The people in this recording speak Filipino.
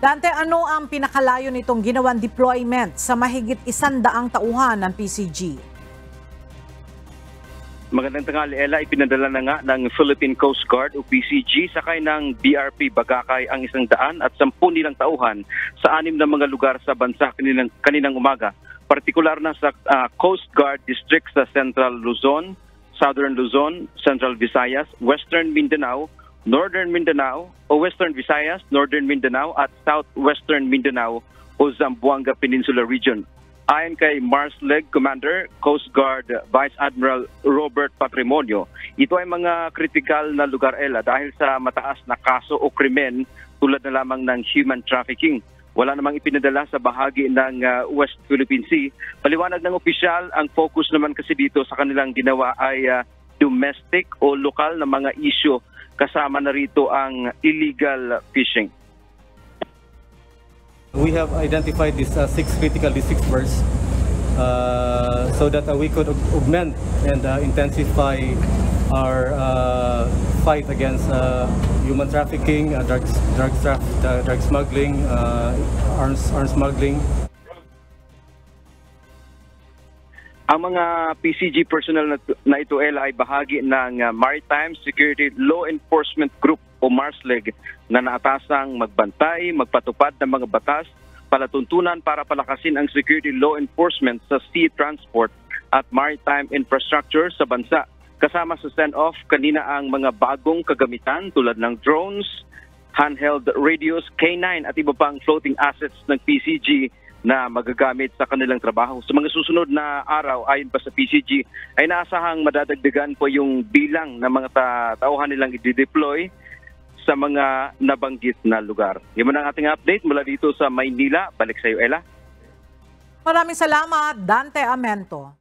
Dante, ano ang pinakalayo nitong ginawang deployment sa mahigit 100 tauhan ng PCG? Magandang tanghali, Ella. Ipinadala na nga ng Philippine Coast Guard o PCG sakay ng BRP Bagakay ang 110 nilang tauhan sa 6 na mga lugar sa bansa kaninang umaga. Partikular na sa Coast Guard District sa Central Luzon, Southern Luzon, Central Visayas, Western Mindanao, Northern Mindanao o Western Visayas, Northern Mindanao at Southwestern Mindanao o Zamboanga Peninsula Region. Ayon kay Marsleg Commander, Coast Guard Vice Admiral Robert Patrimonio, ito ay mga kritikal na lugar, Ella, dahil sa mataas na kaso o krimen tulad na lamang ng human trafficking. Wala namang ipinadala sa bahagi ng West Philippine Sea. Paliwanag ng opisyal, ang focus naman kasi dito sa kanilang ginawa ay domestic o lokal na mga isyu, kasama na rito ang illegal fishing. We have identified these 6 critical district bursts so that we could augment and intensify our fight against human trafficking, drug smuggling, arms smuggling. Ang mga PCG personnel na ito, Ella, ay bahagi ng Maritime Security Law Enforcement Group o MARSLEG na naatasang magbantay, magpatupad ng mga batas, palatuntunan para palakasin ang security law enforcement sa sea transport at maritime infrastructure sa bansa. Kasama sa send-off kanina ang mga bagong kagamitan tulad ng drones, handheld radios, K9 at iba pang floating assets ng PCG na magagamit sa kanilang trabaho. Sa mga susunod na araw, ayon pa sa PCG, ay naasahang madadagdagan po yung bilang ng mga tauhan nilang i-deploy sa mga nabanggit na lugar. Yan ang ating update mula dito sa Maynila. Balik sa iyo, Ella. Maraming salamat, Dante Amento.